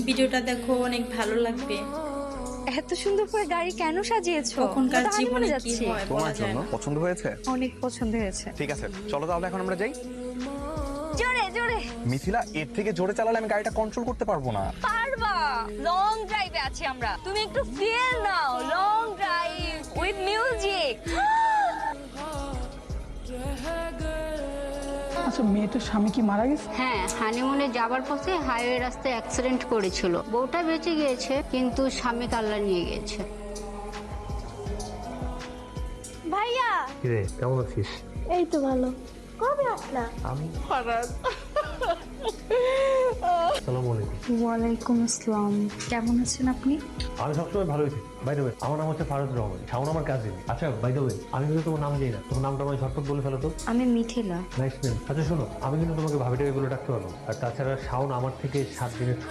ভিডিওটা দেখো, অনেক ভালো লাগবে। এত সুন্দর করে গাড়ি কেন সাজিয়েছো? তখনকার আমরা তো জীবনে honeymoon-এ কি যাচ্ছি। হয় বলা তোমার যায় জন্য না। পছন্দ হয়েছে? অনেক পছন্দ হয়েছে। ঠিক আছে, চলো তাহলে এখন আমরা যাই। জোরে জোরে। মিথিলা, এর থেকে জোরে চালালে আমি গাড়িটা কন্ট্রোল করতে পারবো না। পারবা, লং ড্রাইভে আছি আমরা, তুমি একটু ফিল নাও। Long drive with music. আচ্ছা, মেয়েটার স্বামী কি মারা গেছে? হ্যাঁ, হানিমুনে যাবার পথে হাইওয়ে রাস্তায় অ্যাক্সিডেন্ট করেছিল। বউটা বেঁচে গিয়েছে, কিন্তু স্বামী কাল্লা নিয়ে গিয়েছে। ভাইয়া, কিরে, কেমন আছিস? এই তো ভালো। কবে আসলা? আমি আসসালামু আলাইকুম। ওয়ালাইকুম আসসালাম। কেমন আছেন আপনি? আমি সবসময় ভালোই থাকি। বাই দ্য ওয়ে, আমার নাম হচ্ছে ফারাজ রহমান, শাওন আমার কাজিন। আচ্ছা, বাই দ্য ওয়ে, আমি কিন্তু তোমার নাম জানি না, তোমার নামটা আমায় ঝটপট বলে ফেলো তো। আমি মিথিলা। Nice name. আচ্ছা শোনো, আমি কিন্তু তোমাকে ভাবিটা বলে ডাকতে পারবো। আর তাছাড়া শাওন আমার থেকে 7 দিনের ছোট।